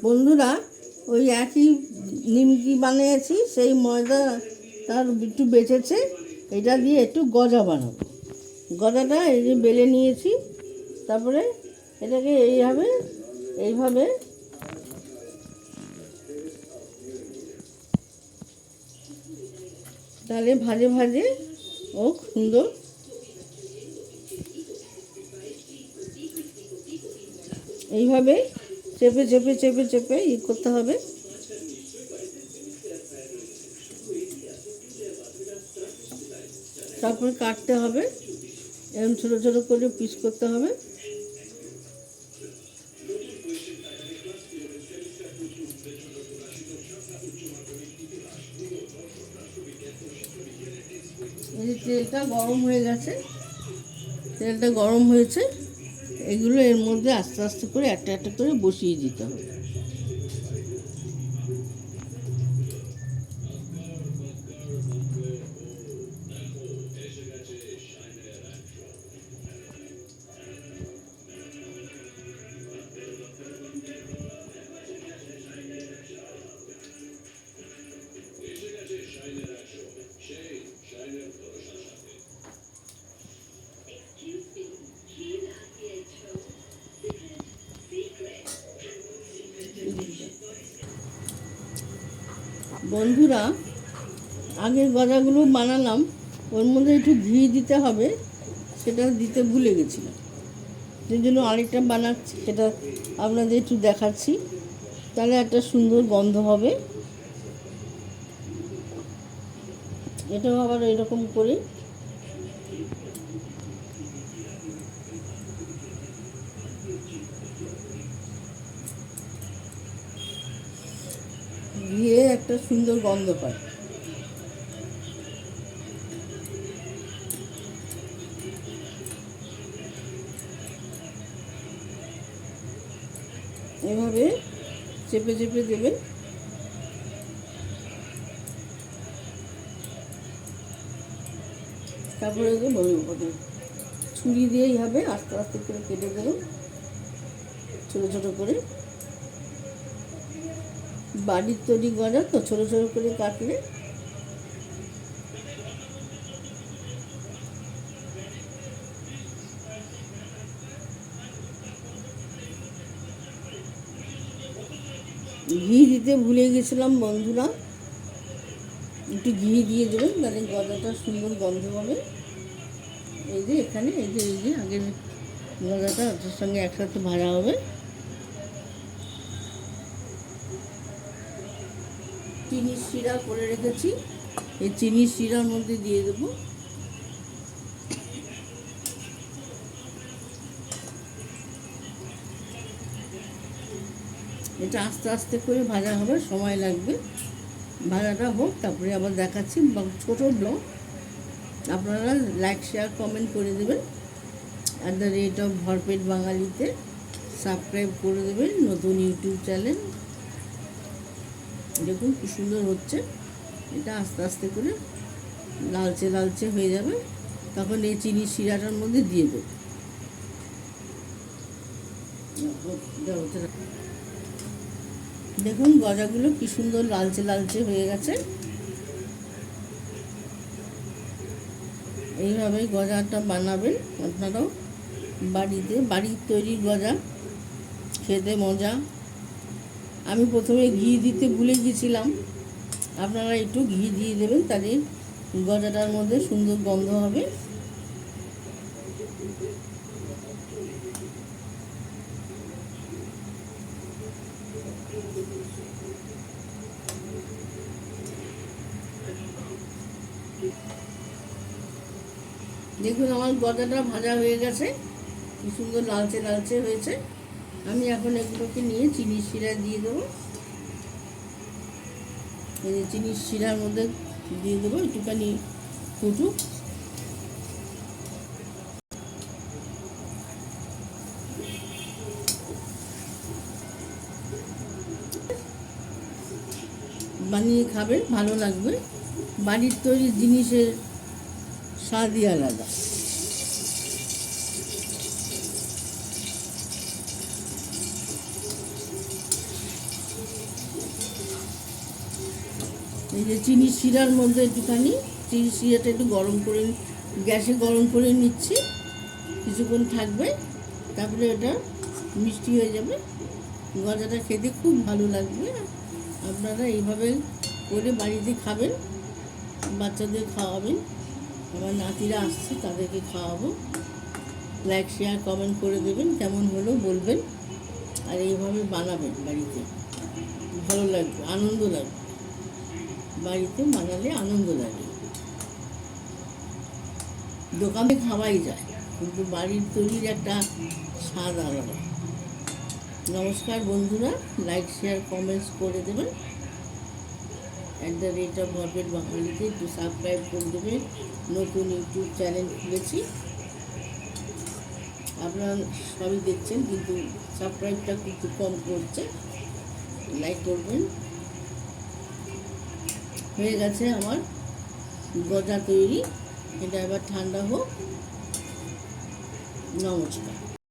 বন্ধুরা, ওই একই নিমকি বানিয়েছি, সেই ময়দা তার একটু বেঁচেছে, এটা দিয়ে একটু গজা বানাবো। গজাটা এই যে বেলে নিয়েছি, তারপরে এটাকে এইভাবে তাহলে ভাজে ভাজে ও সুন্দর এইভাবে চেপে চেপে চেপে চেপে করতে হবে। তারপরে কাটতে হবে, এরকম ছোটো ছোটো করে পিস করতে হবে। এই যে তেলটা গরম হয়ে গেছে, তেলটা গরম হয়েছে, এগুলো এর মধ্যে আস্তে আস্তে করে একটা একটা করে বসিয়ে দিতে হবে। বন্ধুরা, আগের গজাগুলো বানালাম, ওর মধ্যে একটু ঘি দিতে হবে, সেটা দিতে ভুলে গেছিলাম। সেই জন্য আরেকটা বানাচ্ছি, সেটা আপনাদের একটু দেখাচ্ছি, তাহলে একটা সুন্দর গন্ধ হবে। এটাও আবার এরকম করে ঘিয়ে একটা সুন্দর গন্ধ পায়। এভাবে চেপে চেপে দেবেন। তারপরে ছুরি দিয়ে এইভাবে আস্তে আস্তে করে কেটে দেবেন, ছোটো ছোটো করে। বাড়ির তৈরি গজা তো ছোটো ছোটো করে কাটলে ঘি দিতে ভুলে গেছিলাম বন্ধুরা, একটু ঘি দিয়ে দেবেন, তাহলে গজাটা সুন্দর গন্ধ হবে। এই যে এখানে এই যে আগের গজাটা ওটার সঙ্গে একসাথে ভাজা হবে। চিনির শিরা করে রেখেছি, এই চিনির শিরার মধ্যে দিয়ে দেবো। এটা আস্তে আস্তে করে ভাজা হবে, সময় লাগবে, ভাজাটা হোক, তারপরে আবার দেখাচ্ছি। ছোটো ব্লগ, আপনারা লাইক শেয়ার কমেন্ট করে দেবেন। @ভরপেট বাঙালিতে সাবস্ক্রাইব করে দেবেন, নতুন ইউটিউব চ্যানেল। দেখুন কি সুন্দর হচ্ছে, এটা আস্তে আস্তে করে লালচে লালচে হয়ে যাবে, তখন এই চিনির শিরাটার মধ্যে দিয়ে দেবো। দেখুন গজাগুলো কি সুন্দর লালচে লালচে হয়ে গেছে। এইভাবেই গজাটা বানাবেন আপনারাও বাড়িতে, বাড়ির তৈরি গজা খেতে মজা। আমি প্রথমে ঘি দিতে ভুলে গিয়েছিলাম, আপনারা একটু ঘি দিয়ে দেবেন, তাহলে গজাটার মধ্যে সুন্দর গন্ধ হবে। দেখুন আমার গজাটা ভাজা হয়ে গেছে, কি সুন্দর লালচে লালচে হয়েছে। আমি এখন এগুলোকে নিয়ে চিনির শিরা দিয়ে দেবো। এই যে চিনির শিরার মধ্যে দিয়ে দেবো একটুখানি ফুটুক। বানিয়ে খাবেন, ভালো লাগবে। বাড়ির তৈরি জিনিসের স্বাদই আলাদা। এই যে চিনি শিরার মধ্যে একটুখানি চিনি শিরাটা একটু গরম করে গ্যাসে গরম করে নিচ্ছি, কিছুক্ষণ থাকবে, তারপরে এটা মিষ্টি হয়ে যাবে। গজাটা খেতে খুব ভালো লাগবে। আপনারা এইভাবে করে বাড়িতে খাবেন, বাচ্চাদের খাওয়াবেন। আমার নাতিরা আসছে, তাদেরকে খাওয়াবো। লাইক শেয়ার কমেন্ট করে দেবেন, কেমন হলো বলবেন। আর এইভাবে বানাবেন বাড়িতে, ভালো লাগবে, আনন্দ লাগবে। বাড়িতে বানালে আনন্দ লাগে। দোকানে খাওয়াই যায়, কিন্তু বাড়ির তৈরির একটা স্বাদ আলাদা। নমস্কার বন্ধুরা, লাইক শেয়ার কমেন্টস করে দেবেন। @ভরপেট বাঙালিতে একটু সাবস্ক্রাইব করে দেবেন। নতুন ইউটিউব চ্যানেল খুলেছি, আপনারা সবই দেখছেন, কিন্তু সাবস্ক্রাইবটা একটু কম করছে। লাইক করবেন। হয়ে গেছে আমার গজা তৈরি। এটা এবার ঠান্ডা হোক। নমস্কার।